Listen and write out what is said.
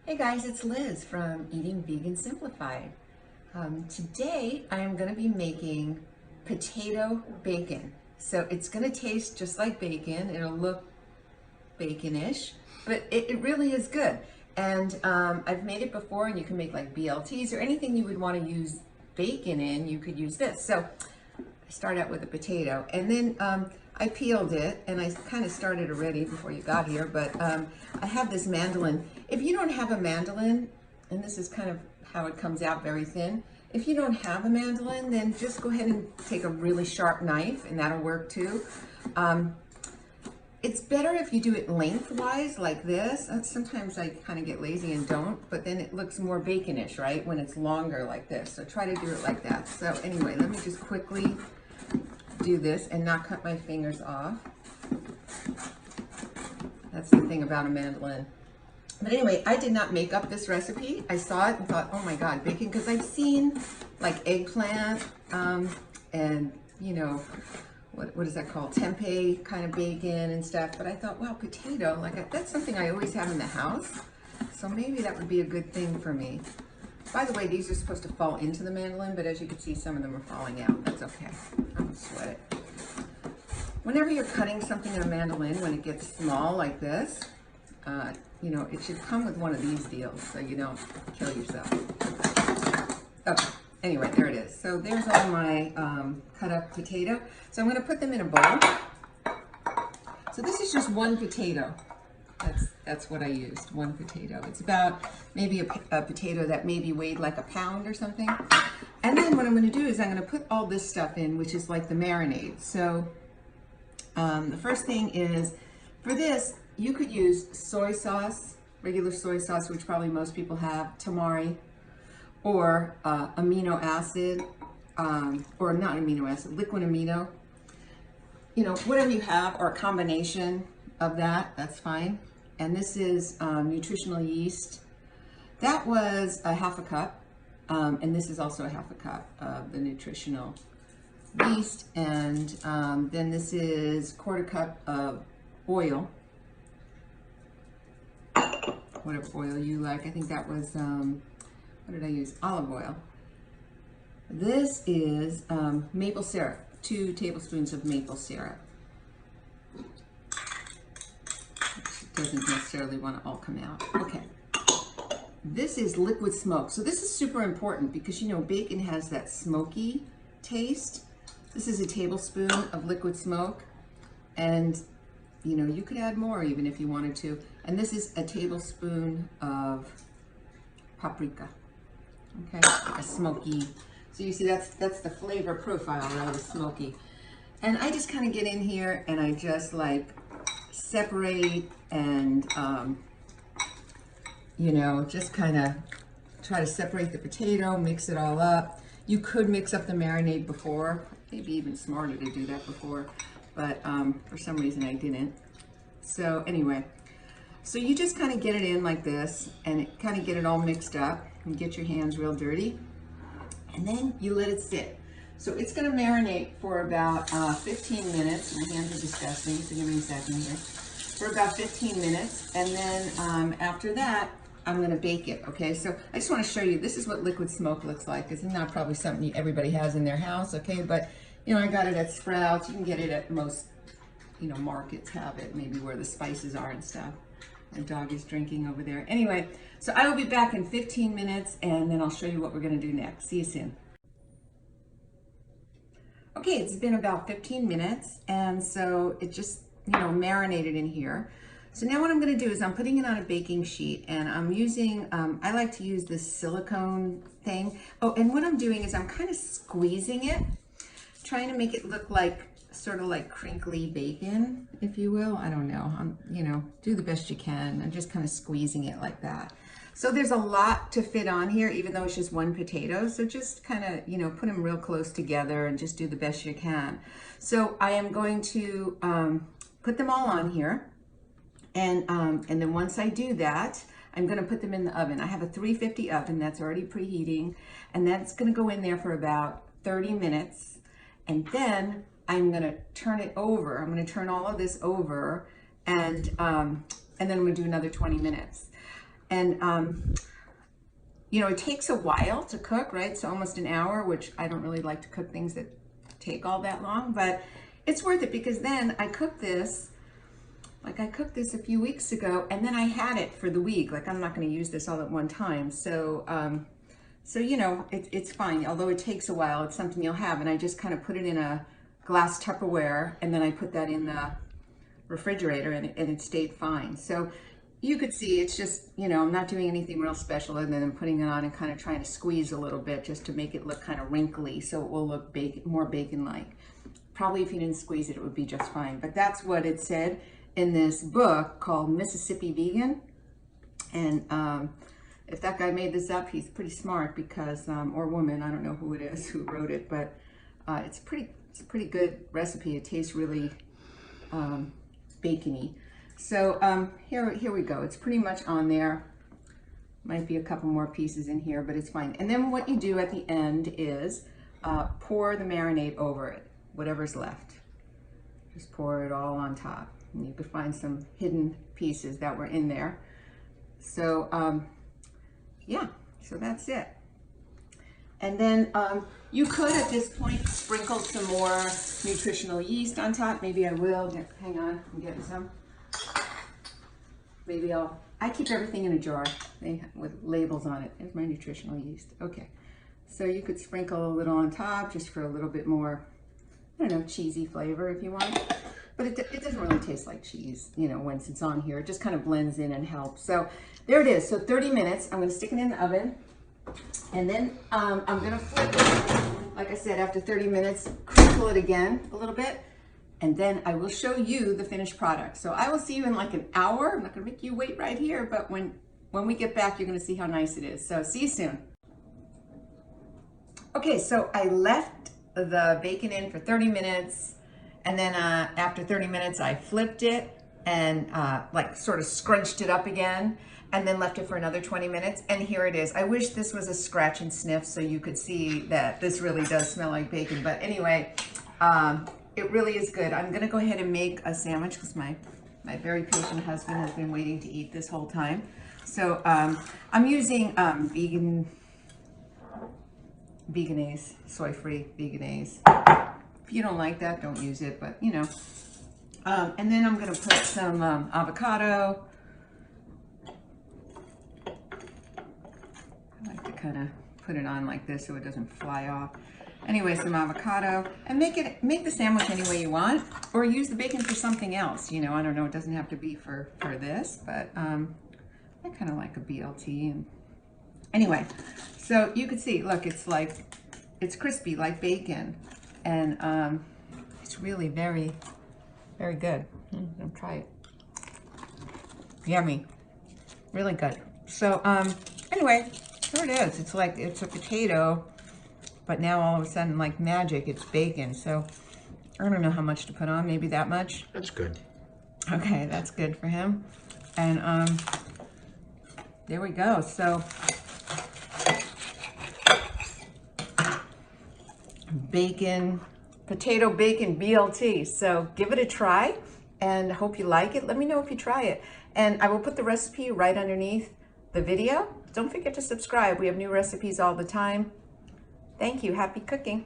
Hey guys, it's Liz from Eating Vegan Simplified. Today I'm going to be making potato bacon. So it's going to taste just like bacon. It'll look baconish, but it really is good. And I've made it before, and you can make like BLTs or anything you would want to use bacon in, you could use this. So I start out with a potato, and then I peeled it, and I kind of started already before you got here, but I have this mandolin. If you don't have a mandolin, and this is kind of how it comes out very thin, if you don't have a mandolin, then just go ahead and take a really sharp knife, and that'll work too. It's better if you do it lengthwise like this. Sometimes I kind of get lazy and don't, but then it looks more baconish, right, when it's longer like this. So try to do it like that. So anyway, let me just quickly do this and not cut my fingers off. That's the thing about a mandolin. But anyway, I did not make up this recipe. I saw it and thought, oh my God, bacon, because I've seen like eggplant and you know, what is that called? Tempeh kind of bacon and stuff. But I thought, well, potato, that's something I always have in the house. So maybe that would be a good thing for me. By the way, these are supposed to fall into the mandolin, but as you can see, some of them are falling out. That's okay. I don't sweat it. Whenever you're cutting something in a mandolin, when it gets small like this, you know, it should come with one of these deals so you don't kill yourself. Okay, anyway, there it is. So there's all my cut up potato. So I'm going to put them in a bowl. So this is just one potato. That's what I used, one potato. It's about maybe a potato that maybe weighed like a pound or something. And then what I'm going to do is I'm going to put all this stuff in, which is like the marinade. So the first thing is, for this, you could use soy sauce, regular soy sauce, which probably most people have, tamari, or amino acid, or not amino acid, liquid amino. You know, whatever you have, or a combination of that, that's fine. And this is nutritional yeast. That was a half a cup, and this is also a half a cup of the nutritional yeast. And then this is quarter cup of oil, whatever oil you like. I think that was, what did I use? Olive oil. This is maple syrup, 2 tablespoons of maple syrup. Doesn't necessarily want to all come out. Okay. This is liquid smoke. So this is super important because, you know, bacon has that smoky taste. This is a tablespoon of liquid smoke. And, you know, you could add more even if you wanted to. And this is a tablespoon of paprika. Okay, a smoky. So you see that's the flavor profile, right? The smoky. And I just kind of get in here and I just like separate and, you know, just kind of try to separate the potato, mix it all up. You could mix up the marinade before, maybe even smarter to do that before, but for some reason I didn't. So anyway, so you just kind of get it in like this and kind of get it all mixed up and get your hands real dirty. And then you let it sit. So it's going to marinate for about 15 minutes. My hands are disgusting, so give me a second here. For about 15 minutes. And then after that, I'm going to bake it, okay? So I just want to show you, this is what liquid smoke looks like. It's not probably something everybody has in their house, okay? But, you know, I got it at Sprouts. You can get it at most, you know, markets have it, maybe where the spices are and stuff. My dog is drinking over there. Anyway, so I will be back in 15 minutes, and then I'll show you what we're going to do next. See you soon. Okay, it's been about 15 minutes, and so it just, you know, marinated in here. So now what I'm going to do is I'm putting it on a baking sheet, and I'm using, I like to use this silicone thing. Oh, and what I'm doing is I'm kind of squeezing it, trying to make it look like, sort of like crinkly bacon, if you will. I don't know. You know, do the best you can. I'm just kind of squeezing it like that. So there's a lot to fit on here, even though it's just one potato. So just kind of, you know, put them real close together and just do the best you can. So I am going to put them all on here. And then once I do that, I'm going to put them in the oven. I have a 350 oven that's already preheating, and that's going to go in there for about 30 minutes. And then I'm going to turn it over. I'm going to turn all of this over, and then I'm going to do another 20 minutes. And, you know, it takes a while to cook, right? So almost an hour, which I don't really like to cook things that take all that long, but it's worth it because then I cooked this, like I cooked this a few weeks ago, and then I had it for the week. Like I'm not going to use this all at one time. So, so you know, it's fine. Although it takes a while, it's something you'll have. And I just kind of put it in a glass Tupperware, and then I put that in the refrigerator, and it stayed fine. So you could see it's just, you know, I'm not doing anything real special other than putting it on and kind of trying to squeeze a little bit just to make it look kind of wrinkly so it will look more bacon-like. Probably if you didn't squeeze it, it would be just fine. But that's what it said in this book called Mississippi Vegan. And if that guy made this up, he's pretty smart because, or woman, I don't know who it is who wrote it, but it's a pretty good recipe. It tastes really bacony. So here we go. It's pretty much on there. Might be a couple more pieces in here, but it's fine. And then what you do at the end is pour the marinade over it, whatever's left. Just pour it all on top. And you could find some hidden pieces that were in there. So yeah, so that's it. And then you could at this point sprinkle some more nutritional yeast on top. Maybe I will. Hang on, I'm getting some. Maybe I keep everything in a jar with labels on it. There's my nutritional yeast. Okay, so you could sprinkle a little on top just for a little bit more, I don't know, cheesy flavor if you want. But it doesn't really taste like cheese, you know, once it's on here. It just kind of blends in and helps. So there it is. So 30 minutes. I'm going to stick it in the oven. And then I'm going to flip it. Like I said, after 30 minutes, crinkle it again a little bit. And then I will show you the finished product. So I will see you in like an hour. I'm not going to make you wait right here, but when we get back, you're going to see how nice it is. So see you soon. Okay, so I left the bacon in for 30 minutes. And then after 30 minutes, I flipped it and like sort of scrunched it up again and then left it for another 20 minutes. And here it is. I wish this was a scratch and sniff so you could see that this really does smell like bacon. But anyway, it really is good. I'm gonna go ahead and make a sandwich because my very patient husband has been waiting to eat this whole time. So I'm using veganese, soy-free veganese. If you don't like that, don't use it, but you know. And then I'm gonna put some avocado. I like to kind of put it on like this so it doesn't fly off. Anyway, some avocado, and make the sandwich any way you want, or use the bacon for something else. You know, I don't know, it doesn't have to be for this, but I kind of like a BLT. And anyway, so you can see, look, it's crispy like bacon, and it's really very, very good. I'm gonna try it. Yummy, really good. So anyway, there it is. It's like it's a potato. But now all of a sudden, like magic, it's bacon. So I don't know how much to put on, maybe that much. That's good. Okay, that's good for him. And there we go. So bacon, potato bacon BLT. So give it a try and hope you like it. Let me know if you try it. And I will put the recipe right underneath the video. Don't forget to subscribe. We have new recipes all the time. Thank you. Happy cooking.